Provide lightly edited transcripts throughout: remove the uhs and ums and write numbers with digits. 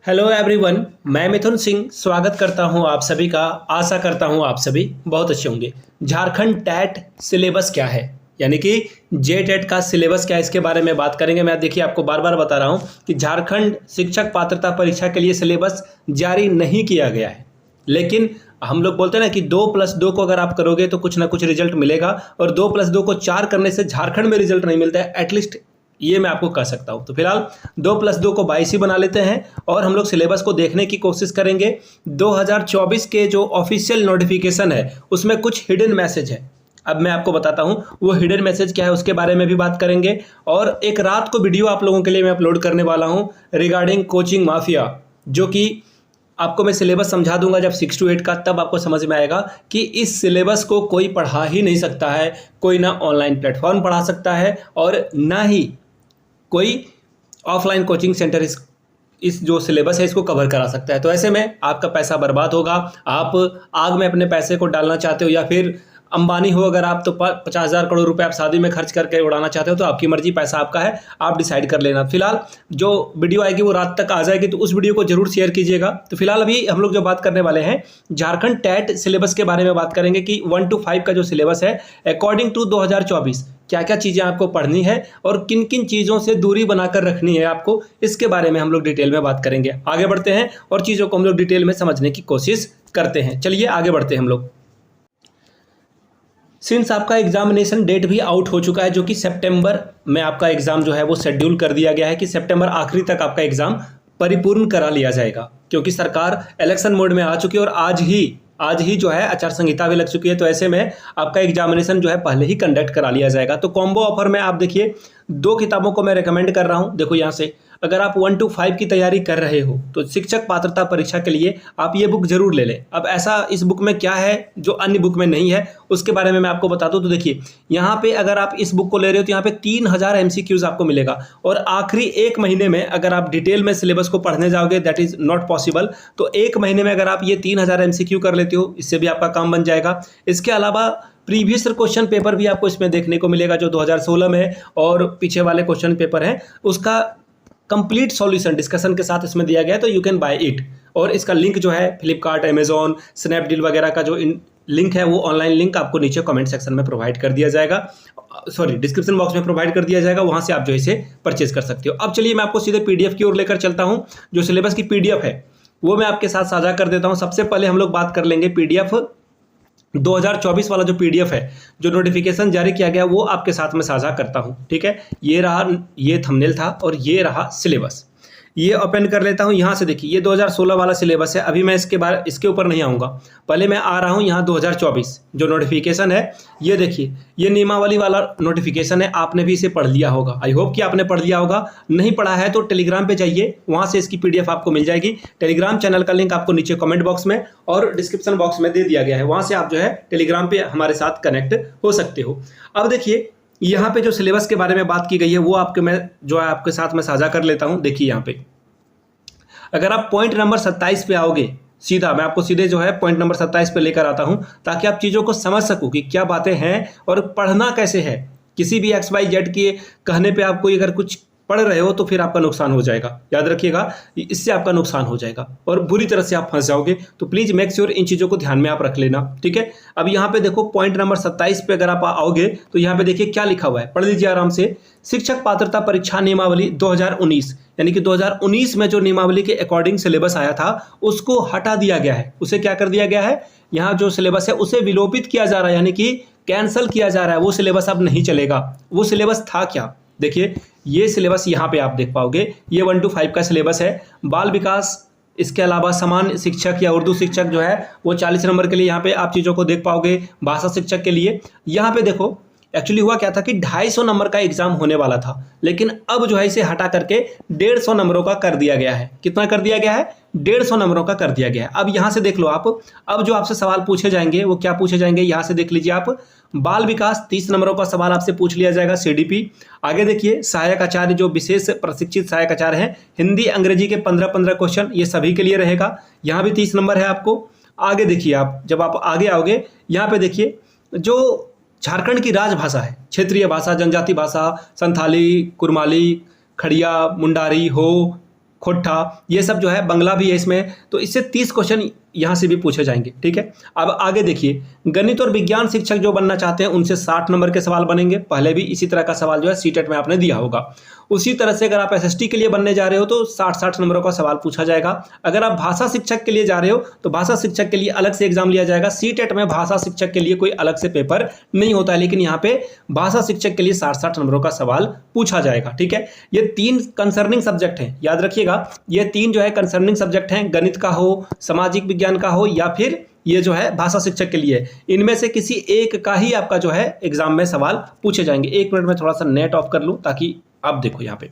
Hello everyone, मैं मिथुन सिंह स्वागत करता हूं आप सभी का। आशा करता हूं आप सभी बहुत अच्छे होंगे। झारखंड टैट सिलेबस क्या है, यानी कि जे टेट का सिलेबस क्या है, इसके बारे में बात करेंगे। मैं देखिए आपको बार बार बता रहा हूं कि झारखंड शिक्षक पात्रता परीक्षा के लिए सिलेबस जारी नहीं किया गया है, लेकिन हम लोग बोलते हैं ना कि 2+2 को अगर आप करोगे तो कुछ ना कुछ रिजल्ट मिलेगा, और 2+2 को 4 करने से झारखंड में रिजल्ट नहीं मिलता है, एटलीस्ट ये मैं आपको कह सकता हूं। तो फिलहाल 2+2 को 22 ही बना लेते हैं और हम लोग सिलेबस को देखने की कोशिश करेंगे। 2024 के जो ऑफिशियल नोटिफिकेशन है उसमें कुछ हिडन मैसेज है। अब मैं आपको बताता हूं वो हिडन मैसेज क्या है, उसके बारे में भी बात करेंगे। और एक रात को वीडियो आप लोगों के लिए मैं अपलोड करने वाला हूं रिगार्डिंग कोचिंग माफिया, जो कि आपको मैं सिलेबस समझा दूंगा जब 6 to 8 का, तब आपको समझ में आएगा कि इस सिलेबस को कोई पढ़ा ही नहीं सकता है। कोई ना ऑनलाइन प्लेटफॉर्म पढ़ा सकता है और ना ही कोई ऑफलाइन कोचिंग सेंटर इस जो सिलेबस है इसको कवर करा सकता है। तो ऐसे में आपका पैसा बर्बाद होगा। आप आग में अपने पैसे को डालना चाहते हो, या फिर अंबानी हो अगर आप, तो 50,000 करोड़ रुपए आप शादी में खर्च करके उड़ाना चाहते हो, तो आपकी मर्जी, पैसा आपका है, आप डिसाइड कर लेना। फिलहाल जो वीडियो आएगी वो रात तक आ जाएगी, तो उस वीडियो को जरूर शेयर कीजिएगा। तो फिलहाल अभी हम लोग जो बात करने वाले हैं झारखंड टैट सिलेबस के बारे में बात करेंगे कि 1 to 5 का जो सिलेबस है अकॉर्डिंग टू 2024 क्या क्या चीज़ें आपको पढ़नी है और किन किन चीज़ों से दूरी बनाकर रखनी है आपको, इसके बारे में हम लोग डिटेल में बात करेंगे। आगे बढ़ते हैं और चीज़ों को हम लोग डिटेल में समझने की कोशिश करते हैं। चलिए आगे बढ़ते हैं हम लोग। सिंस आपका एग्जामिनेशन डेट भी आउट हो चुका है, जो कि सितंबर में आपका एग्ज़ाम जो है वो शेड्यूल कर दिया गया है कि सितंबर आखिरी तक आपका एग्ज़ाम परिपूर्ण करा लिया जाएगा, क्योंकि सरकार इलेक्शन मोड में आ चुकी है और आज ही जो है आचार संहिता भी लग चुकी है। तो ऐसे में आपका एग्जामिनेशन जो है पहले ही कंडक्ट करा लिया जाएगा। तो कॉम्बो ऑफर में आप देखिए 2 किताबों को मैं रेकमेंड कर रहा हूं। देखो यहाँ से अगर आप 1 to 5 की तैयारी कर रहे हो तो शिक्षक पात्रता परीक्षा के लिए आप ये बुक जरूर ले लें। अब ऐसा इस बुक में क्या है जो अन्य बुक में नहीं है, उसके बारे में मैं आपको बता दूं। तो देखिए यहाँ पे अगर आप इस बुक को ले रहे हो तो यहाँ पे 3000 MCQs आपको मिलेगा, और आखिरी 1 महीने में अगर आप डिटेल में सिलेबस को पढ़ने जाओगे दैट इज नॉट पॉसिबल। तो 1 महीने में अगर आप ये 3000 MCQ कर लेते हो, इससे भी आपका काम बन जाएगा। इसके अलावा प्रीवियस क्वेश्चन पेपर भी आपको इसमें देखने को मिलेगा जो 2016 में है, और पीछे वाले क्वेश्चन पेपर हैं उसका कंप्लीट सॉल्यूशन डिस्कशन के साथ इसमें दिया गया है। तो यू कैन बाय इट। और इसका लिंक जो है फ्लिपकार्ट, अमेजॉन, स्नैपडील वगैरह का जो लिंक है वो ऑनलाइन लिंक आपको नीचे कमेंट सेक्शन में प्रोवाइड कर दिया जाएगा, सॉरी डिस्क्रिप्शन बॉक्स में प्रोवाइड कर दिया जाएगा, वहां से आप जो इसे परचेज कर सकते हो। अब चलिए मैं आपको सीधे पीडीएफ की ओर लेकर चलता हूं। जो सिलेबस की पीडीएफ है वो मैं आपके साथ साझा कर देता हूं। सबसे पहले हम लोग बात कर लेंगे पीडीएफ 2024 वाला जो पीडीएफ है, जो नोटिफिकेशन जारी किया गया, वो आपके साथ में साझा करता हूं। ठीक है, ये रहा, ये थंबनेल था और ये रहा सिलेबस। ये ओपन कर लेता हूं। यहां से देखिए ये 2016 वाला सिलेबस है। अभी मैं इसके ऊपर नहीं आऊंगा, पहले मैं आ रहा हूं यहां 2024 जो नोटिफिकेशन है। ये देखिए ये नियमावली वाला नोटिफिकेशन है, आपने भी इसे पढ़ लिया होगा। आई होप कि आपने पढ़ लिया होगा। नहीं पढ़ा है तो टेलीग्राम पे जाइए, वहां से इसकी पीडीएफ आपको मिल जाएगी। टेलीग्राम चैनल का लिंक आपको नीचे कमेंट बॉक्स में और डिस्क्रिप्शन बॉक्स में दे दिया गया है, वहां से आप जो है टेलीग्राम पे हमारे साथ कनेक्ट हो सकते हो। अब देखिए यहाँ पे जो सिलेबस के बारे में बात की गई है वो मैं जो है आपके साथ में साझा कर लेता हूँ। देखिए यहाँ पे अगर आप पॉइंट नंबर 27 पे आओगे, सीधा मैं आपको सीधे जो है पॉइंट नंबर 27 पे लेकर आता हूं, ताकि आप चीज़ों को समझ सको कि क्या बातें हैं और पढ़ना कैसे है। किसी भी XYZ के कहने पे आप कोई अगर कुछ पढ़ रहे हो तो फिर आपका नुकसान हो जाएगा, याद रखिएगा, इससे आपका नुकसान हो जाएगा और बुरी तरह से आप फंस जाओगे। तो प्लीज़ मेक श्योर इन चीज़ों को ध्यान में आप रख लेना। ठीक है, अब यहाँ पे देखो पॉइंट नंबर 27 पे अगर आप आओगे तो यहाँ पे देखिए क्या लिखा हुआ है, पढ़ लीजिए आराम से। शिक्षक पात्रता परीक्षा नियमावली 2019, यानी कि 2019 में जो नियमावली के अकॉर्डिंग सिलेबस आया था उसको हटा दिया गया है। उसे क्या कर दिया गया है, यहाँ जो सिलेबस है उसे विलोपित किया जा रहा है, यानी कि कैंसिल किया जा रहा है। वो सिलेबस अब नहीं चलेगा। वो सिलेबस था क्या, देखिए ये सिलेबस यहाँ पे आप देख पाओगे। ये 1 to 5 का सिलेबस है। बाल विकास, इसके अलावा समान शिक्षक या उर्दू शिक्षक जो है वो 40 नंबर के लिए यहाँ पे आप चीज़ों को देख पाओगे। भाषा शिक्षक के लिए यहाँ पे देखो एक्चुअली हुआ क्या था कि 250 नंबर का एग्जाम होने वाला था, लेकिन अब जो है इसे हटा करके 150 नंबरों का कर दिया गया है। कितना कर दिया गया है, 150 नंबरों का कर दिया गया है। अब यहाँ से देख लो आप, अब जो आपसे सवाल पूछे जाएंगे वो क्या पूछे जाएंगे, यहाँ से देख लीजिए आप। बाल विकास 30 नंबरों का सवाल आपसे पूछ लिया जाएगा, CDP। आगे देखिए सहायक आचार्य, जो विशेष प्रशिक्षित सहायक आचार्य हैं, हिंदी अंग्रेजी के 15-15 क्वेश्चन, ये सभी के लिए रहेगा। यहाँ भी 30 नंबर है आपको। आगे देखिए आप, जब आप आगे आओगे यहाँ पे देखिए जो झारखंड की राजभाषा है, क्षेत्रीय भाषा, जनजाति भाषा, संथाली, कुरमाली, खड़िया, मुंडारी, हो, खोट्ठा, ये सब जो है, बंगला भी है इसमें, तो इससे 30 क्वेश्चन यहाँ से भी पूछे जाएंगे। ठीक है, अब आगे देखिए, गणित और विज्ञान शिक्षक जो बनना चाहते हैं उनसे 60 नंबर के सवाल बनेंगे। पहले भी इसी तरह का सवाल जो है सीटेट में आपने दिया होगा। उसी तरह से अगर आप एसएसटी के लिए बनने जा रहे हो तो 60 नंबरों का सवाल पूछा जाएगा। अगर आप भाषा शिक्षक के लिए जा रहे हो तो भाषा शिक्षक के लिए अलग से एग्जाम लिया जाएगा। सीटेट में भाषा शिक्षक के लिए कोई अलग से पेपर नहीं होता है, लेकिन यहाँ पे भाषा शिक्षक के लिए 60 नंबरों का सवाल पूछा जाएगा। ठीक है, ये 3 कंसर्निंग सब्जेक्ट हैं, याद रखिएगा, ये 3 जो है कंसर्निंग सब्जेक्ट हैं, गणित का हो, सामाजिक विज्ञान का हो, या फिर ये जो है भाषा शिक्षक के लिए, इनमें से किसी एक का ही आपका जो है एग्जाम में सवाल पूछे जाएंगे। 1 मिनट में थोड़ा सा नेट ऑफ कर लूं ताकि आप देखो यहाँ पे।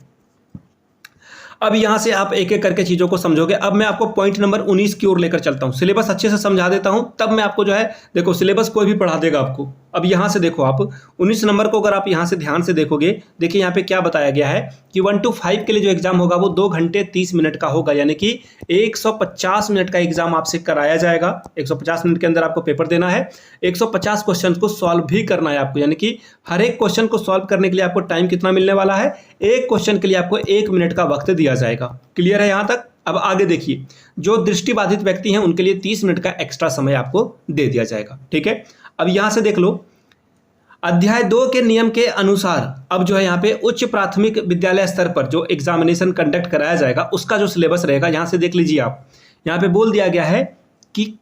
अब यहां से आप एक एक करके चीजों को समझोगे। अब मैं आपको पॉइंट नंबर 19 की ओर लेकर चलता हूं, सिलेबस अच्छे से समझा देता हूं, तब मैं आपको जो है, देखो सिलेबस कोई भी पढ़ा देगा आपको। अब यहां से देखो, आप 19 नंबर को अगर आप यहां से ध्यान से देखोगे, देखिए यहाँ पे क्या बताया गया है कि 1 to 5 के लिए जो एग्जाम होगा वो 2 घंटे 30 मिनट का होगा, यानी कि 150 मिनट का एग्जाम आपसे कराया जाएगा। 150 मिनट के अंदर आपको पेपर देना है, 150 क्वेश्चन को सॉल्व भी करना है आपको, यानी कि हर एक क्वेश्चन को सॉल्व करने के लिए आपको टाइम कितना मिलने वाला है, एक क्वेश्चन के लिए आपको 1 मिनट का वक्त दिया जाएगा। क्लियर है यहां तक? अब आगे देखिए, जो दृष्टिबाधित व्यक्ति हैं उनके लिए 30 मिनट का एक्स्ट्रा समय आपको दे दिया जाएगा। ठीक है, अब यहां से देख लो, अध्याय 2 के नियम के अनुसार अब जो है यहाँ पे उच्च प्राथमिक विद्यालय स्तर पर जो एग्जामिनेशन कंडक्ट कराया जाएगा उसका जो सिलेबस रहेगा, यहां से देख लीजिए आप, यहाँ पे बोल दिया गया है कि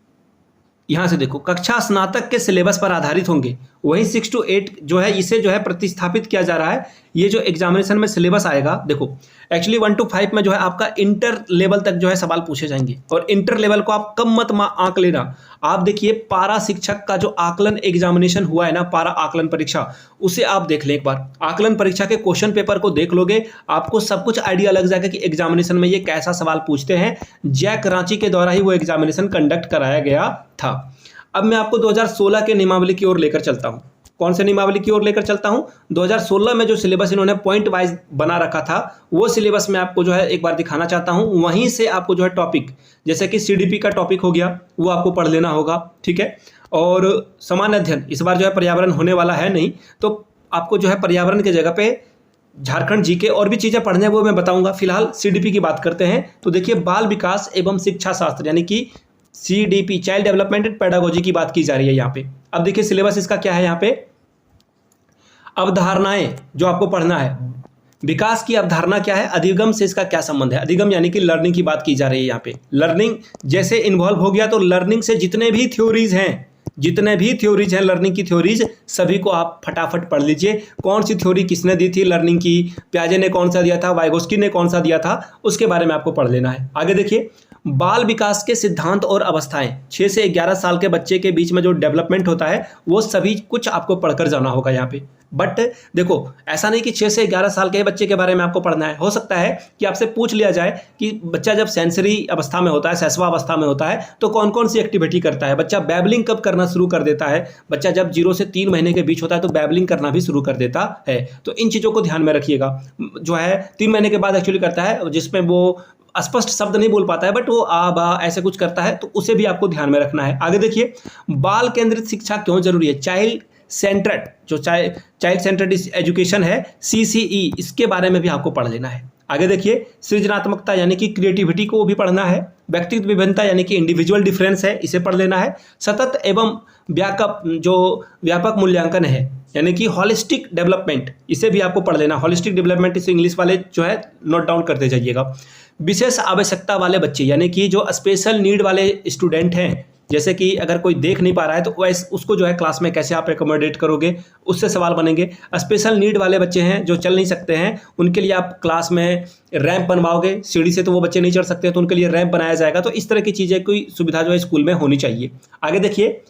यहां से देखो, कक्षा स्नातक के सिलेबस पर आधारित होंगे। वही 6 to 8 जो है इसे जो है प्रतिस्थापित किया जा रहा है। ये जो एग्जामिनेशन में सिलेबस आएगा, देखो एक्चुअली 1 to 5 में जो है आपका इंटर लेवल तक जो है सवाल पूछे जाएंगे, और इंटर लेवल को आप कम मत आंक लेना। आप देखिए पारा शिक्षक का जो आकलन एग्जामिनेशन हुआ है ना, पारा आकलन परीक्षा, उसे आप देख लें एक बार। आकलन परीक्षा के क्वेश्चन पेपर को देख लोगे, आपको सब कुछ आइडिया लग जाएगा कि एग्जामिनेशन में ये कैसा सवाल पूछते हैं। जैक रांची के द्वारा ही वो एग्जामिनेशन कंडक्ट कराया गया था। अब मैं आपको 2016 के नियमावली की ओर लेकर चलता हूं। कौन से नियमावली की ओर लेकर चलता हूं? 2016 में जो सिलेबस इन्होंने पॉइंट वाइज बना रखा था, वो सिलेबस में आपको जो है एक बार दिखाना चाहता हूं। वहीं से आपको जो है टॉपिक, जैसे कि सीडीपी का टॉपिक हो गया, वो आपको पढ़ लेना होगा। ठीक है, और सामान्य अध्ययन, इस बार जो है पर्यावरण होने वाला है नहीं, तो आपको जो है पर्यावरण की जगह पे झारखंड जीके और भी चीजें पढ़ने वो मैं बताऊंगा। फिलहाल सीडीपी की बात करते हैं। तो देखिए, बाल विकास एवं शिक्षा शास्त्र यानी कि CDP, child development and pedagogy की बात की जा रही है यहाँ पे। अब देखिए सिलेबस इसका क्या है, यहाँ पे अवधारणाएं जो आपको पढ़ना है। विकास की अवधारणा क्या है, अधिगम से इसका क्या संबंध है। अधिगम यानी कि लर्निंग की बात की जा रही है यहाँ पे। लर्निंग जैसे इन्वॉल्व हो गया तो लर्निंग से जितने भी थ्योरीज हैं लर्निंग की थ्योरीज, सभी को आप फटाफट पढ़ लीजिए। कौन सी थ्योरी किसने दी थी लर्निंग की, प्याजे ने कौन सा दिया था, वाइगोस्की ने कौन सा दिया था, उसके बारे में आपको पढ़ लेना है। आगे देखिए, बाल विकास के सिद्धांत और अवस्थाएं, 6 से 11 साल के बच्चे के बीच में जो डेवलपमेंट होता है वो सभी कुछ आपको पढ़कर जाना होगा यहाँ पे। बट देखो, ऐसा नहीं कि 6 से 11 साल के बच्चे के बारे में आपको पढ़ना है। हो सकता है कि आपसे पूछ लिया जाए कि बच्चा जब सेंसरी अवस्था में होता है, सैसवा अवस्था में होता है, तो कौन कौन सी एक्टिविटी करता है, बच्चा बैबलिंग कब करना शुरू कर देता है। बच्चा जब 0 से 3 महीने के बीच होता है तो बैबलिंग करना भी शुरू कर देता है। तो इन चीज़ों को ध्यान में रखिएगा। जो है 3 महीने के बाद एक्चुअली करता है, जिसमें वो स्पष्ट शब्द नहीं बोल पाता है, बट वो आ बा ऐसे कुछ करता है, तो उसे भी आपको ध्यान में रखना है। आगे देखिए, बाल केंद्रित शिक्षा क्यों जरूरी है। चाइल्ड सेंटर्ड, जो चाइल्ड सेंटर्ड एजुकेशन है, CCE, इसके बारे में भी आपको पढ़ लेना है। आगे देखिए, सृजनात्मकता यानी कि क्रिएटिविटी को भी पढ़ना है। व्यक्तिगत विभिन्नता यानी कि इंडिविजुअल डिफरेंस है, इसे पढ़ लेना है। सतत एवं व्यापक मूल्यांकन है यानी कि हॉलिस्टिक डेवलपमेंट, इसे भी आपको पढ़ लेना। हॉलिस्टिक डेवलपमेंट इसे इंग्लिश वाले जो है नोट डाउन करते जाइएगा। विशेष आवश्यकता वाले बच्चे यानी कि जो स्पेशल नीड वाले स्टूडेंट हैं, जैसे कि अगर कोई देख नहीं पा रहा है तो उसको जो है क्लास में कैसे आप एकोमोडेट करोगे, उससे सवाल बनेंगे। स्पेशल नीड वाले बच्चे हैं जो चल नहीं सकते हैं, उनके लिए आप क्लास में रैंप बनवाओगे। सीढ़ी से तो वो बच्चे नहीं चढ़ सकते, तो उनके लिए रैंप बनाया जाएगा। तो इस तरह की चीज़ें, कोई सुविधा जो है स्कूल में होनी चाहिए। आगे देखिए,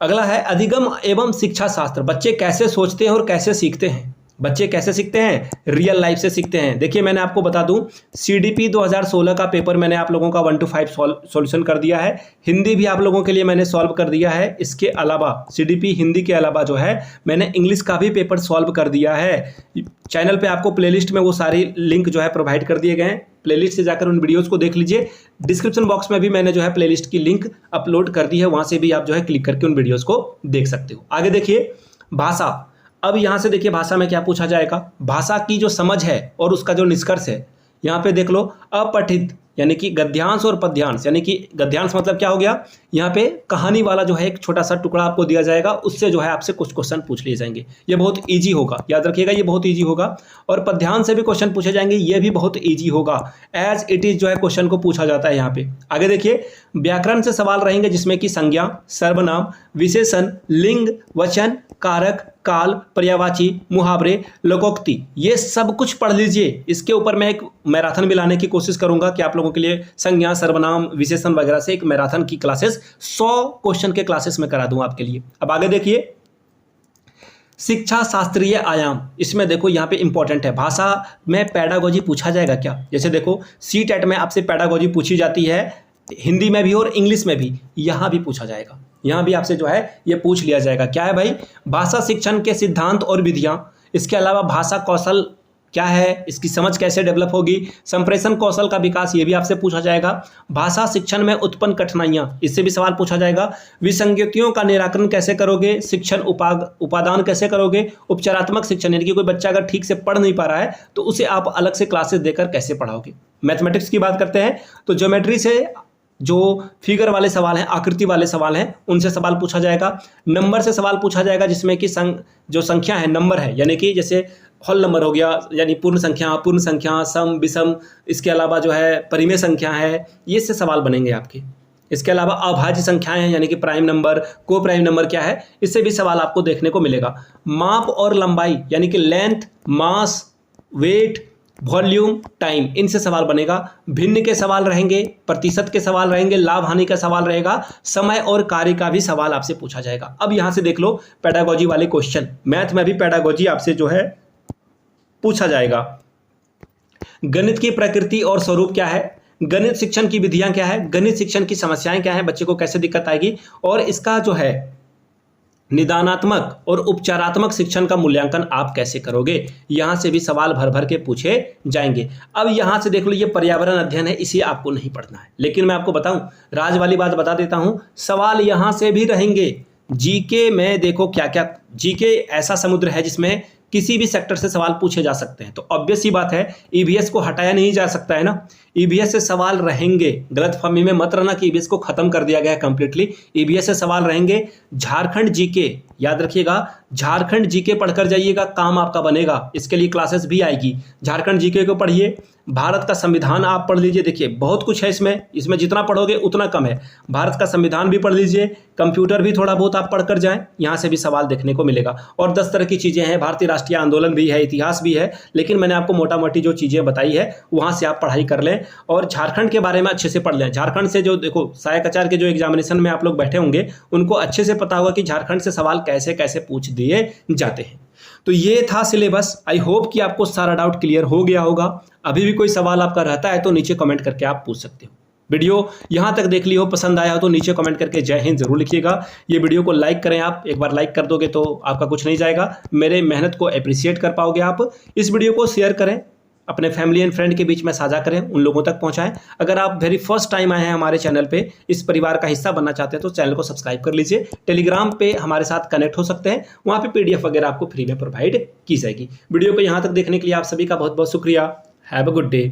अगला है अधिगम एवं शिक्षा शास्त्र। बच्चे कैसे सोचते हैं और कैसे सीखते हैं। बच्चे कैसे सीखते हैं, रियल लाइफ से सीखते हैं। देखिए, मैंने आपको बता दूं, सीडीपी 2016 का पेपर मैंने आप लोगों का 1 to 5 सॉल्यूशन कर दिया है। हिंदी भी आप लोगों के लिए मैंने सॉल्व कर दिया है। इसके अलावा सीडीपी हिंदी के अलावा जो है मैंने इंग्लिश का भी पेपर सॉल्व कर दिया है। चैनल पे आपको प्लेलिस्ट में वो सारी लिंक जो है प्रोवाइड कर दिए गए हैं। प्लेलिस्ट से जाकर उन वीडियोज़ को देख लीजिए। डिस्क्रिप्शन बॉक्स में भी मैंने जो है प्लेलिस्ट की लिंक अपलोड कर दी है, वहाँ से भी आप जो है क्लिक करके उन वीडियोज़ को देख सकते हो। आगे देखिए, भाषा। अब यहाँ से देखिए, भाषा में क्या पूछा जाएगा। भाषा की जो समझ है और उसका जो निष्कर्ष है, यहाँ पे देख लो अपठित यानी कि गद्यांश और पद्यांश, यानी कि गद्यांश मतलब क्या हो गया, यहाँ पे कहानी वाला जो है एक छोटा सा टुकड़ा आपको दिया जाएगा, उससे जो है आपसे कुछ क्वेश्चन पूछ लिए जाएंगे। ये बहुत इजी होगा, याद रखिएगा ये बहुत इजी होगा। और पद्यांश से भी क्वेश्चन पूछे जाएंगे, ये भी बहुत इजी होगा, एज इट इज जो है क्वेश्चन को पूछा जाता है यहाँ पे। आगे देखिए, व्याकरण से सवाल रहेंगे जिसमें कि संज्ञा, सर्वनाम, विशेषण, लिंग, वचन, कारक, काल, पर्यायवाची, मुहावरे, लोकोक्ति, ये सब कुछ पढ़ लीजिए। इसके ऊपर मैं एक मैराथन भी लाने की कोशिश करूंगा कि आप लोगों के लिए संज्ञा, सर्वनाम, विशेषण वगैरह से एक मैराथन की क्लासेस 100 क्वेश्चन के क्लासेस में करा दूंगा आपके लिए। अब आगे देखिए, शिक्षा शास्त्रीय आयाम, इसमें देखो यहाँ पे इंपॉर्टेंट है, भाषा में पेडागोजी पूछा जाएगा क्या। जैसे देखो सीटेट में आपसे पेडागोजी पूछी जाती है, हिंदी में भी और इंग्लिश में भी, यहाँ भी पूछा जाएगा। यहाँ भी आपसे जो है ये पूछ लिया जाएगा, क्या है भाई, भाषा शिक्षण के सिद्धांत और विधियाँ, इसके अलावा भाषा कौशल क्या है, इसकी समझ कैसे डेवलप होगी, संप्रेषण कौशल का विकास, ये भी आपसे पूछा जाएगा। भाषा शिक्षण में उत्पन्न कठिनाइयाँ, इससे भी सवाल पूछा जाएगा। विसंगतियों का निराकरण कैसे करोगे, शिक्षण उपादान कैसे करोगे, उपचारात्मक शिक्षण, यानी कि कोई बच्चा अगर ठीक से पढ़ नहीं पा रहा है तो उसे आप अलग से क्लासेस देकर कैसे पढ़ाओगे। मैथमेटिक्स की बात करते हैं तो ज्योमेट्री से जो फिगर वाले सवाल हैं, आकृति वाले सवाल हैं, उनसे सवाल पूछा जाएगा। नंबर से सवाल पूछा जाएगा, जिसमें कि जो संख्या है, नंबर है, यानी कि जैसे होल नंबर हो गया, यानी पूर्ण संख्या, सम, विषम, इसके अलावा जो है परिमेय संख्या है, ये से सवाल बनेंगे आपके। इसके अलावा अभाज्य संख्याएं हैं, यानी कि प्राइम नंबर, को प्राइम नंबर क्या है, इससे भी सवाल आपको देखने को मिलेगा। माप और लंबाई, यानी कि लेंथ, मास, वेट, वॉल्यूम, टाइम, इनसे सवाल बनेगा। भिन्न के सवाल रहेंगे, प्रतिशत के सवाल रहेंगे, लाभ हानि का सवाल रहेगा, समय और कार्य का भी सवाल आपसे पूछा जाएगा। अब यहां से देख लो पेडागोजी वाले क्वेश्चन, मैथ में भी पेडागोजी आपसे जो है पूछा जाएगा। गणित की प्रकृति और स्वरूप क्या है, गणित शिक्षण की विधियां क्या है, गणित शिक्षण की समस्याएं क्या है, बच्चे को कैसे दिक्कत आएगी, और इसका जो है निदानात्मक और उपचारात्मक शिक्षण का मूल्यांकन आप कैसे करोगे, यहां से भी सवाल भर भर के पूछे जाएंगे। अब यहां से देख लो, ये पर्यावरण अध्ययन है, इसे आपको नहीं पढ़ना है, लेकिन मैं आपको बताऊं, राज वाली बात बता देता हूं, सवाल यहां से भी रहेंगे। जीके में देखो क्या क्या, जीके ऐसा समुद्र है जिसमें किसी भी सेक्टर से सवाल पूछे जा सकते हैं, तो ऑब्वियस ही बात है ईवीएस को हटाया नहीं जा सकता है ना, ईवीएस से सवाल रहेंगे। गलतफहमी में मत रहना कि ईवीएस को खत्म कर दिया गया है कंप्लीटली, ईवीएस से सवाल रहेंगे। झारखंड जीके, याद रखिएगा, झारखंड जीके पढ़कर जाइएगा, काम आपका बनेगा, इसके लिए क्लासेस भी आएगी। झारखंड जीके को पढ़िए, भारत का संविधान आप पढ़ लीजिए, देखिए बहुत कुछ है इसमें जितना पढ़ोगे उतना कम है। भारत का संविधान भी पढ़ लीजिए, कंप्यूटर भी थोड़ा बहुत आप पढ़कर जाएं, यहाँ से भी सवाल देखने को मिलेगा। और 10 तरह की चीज़ें हैं, भारतीय राष्ट्रीय आंदोलन भी है, इतिहास भी है, लेकिन मैंने आपको मोटा मोटी जो चीज़ें बताई है वहाँ से आप पढ़ाई कर लें और झारखंड के बारे में अच्छे से पढ़ लें। झारखंड से जो देखो सहायक आचार्य के जो एग्जामिनेशन में आप लोग बैठे होंगे, उनको अच्छे से पता होगा कि झारखंड से सवाल कैसे कैसे पूछ दिए जाते हैं। तो ये था सिलेबस। आई होप कि आपको सारा डाउट क्लियर हो गया होगा। अभी भी कोई सवाल आपका रहता है तो नीचे कमेंट करके आप पूछ सकते हो। वीडियो यहाँ तक देख ली हो, पसंद आया हो तो नीचे कमेंट करके जय हिंद जरूर लिखिएगा। ये वीडियो को लाइक करें, आप एक बार लाइक कर दोगे तो आपका कुछ नहीं जाएगा, मेरे मेहनत को अप्रिशिएट कर पाओगे आप। इस वीडियो को शेयर करें, अपने फैमिली एंड फ्रेंड के बीच में साझा करें, उन लोगों तक पहुंचाएं। अगर आप वेरी फर्स्ट टाइम आए हैं हमारे चैनल पे, इस परिवार का हिस्सा बनना चाहते हैं तो चैनल को सब्सक्राइब कर लीजिए। टेलीग्राम पे हमारे साथ कनेक्ट हो सकते हैं, वहाँ पे पीडीएफ वगैरह आपको फ्री में प्रोवाइड की जाएगी। वीडियो को यहाँ तक देखने के लिए आप सभी का बहुत बहुत शुक्रिया। Have a good day.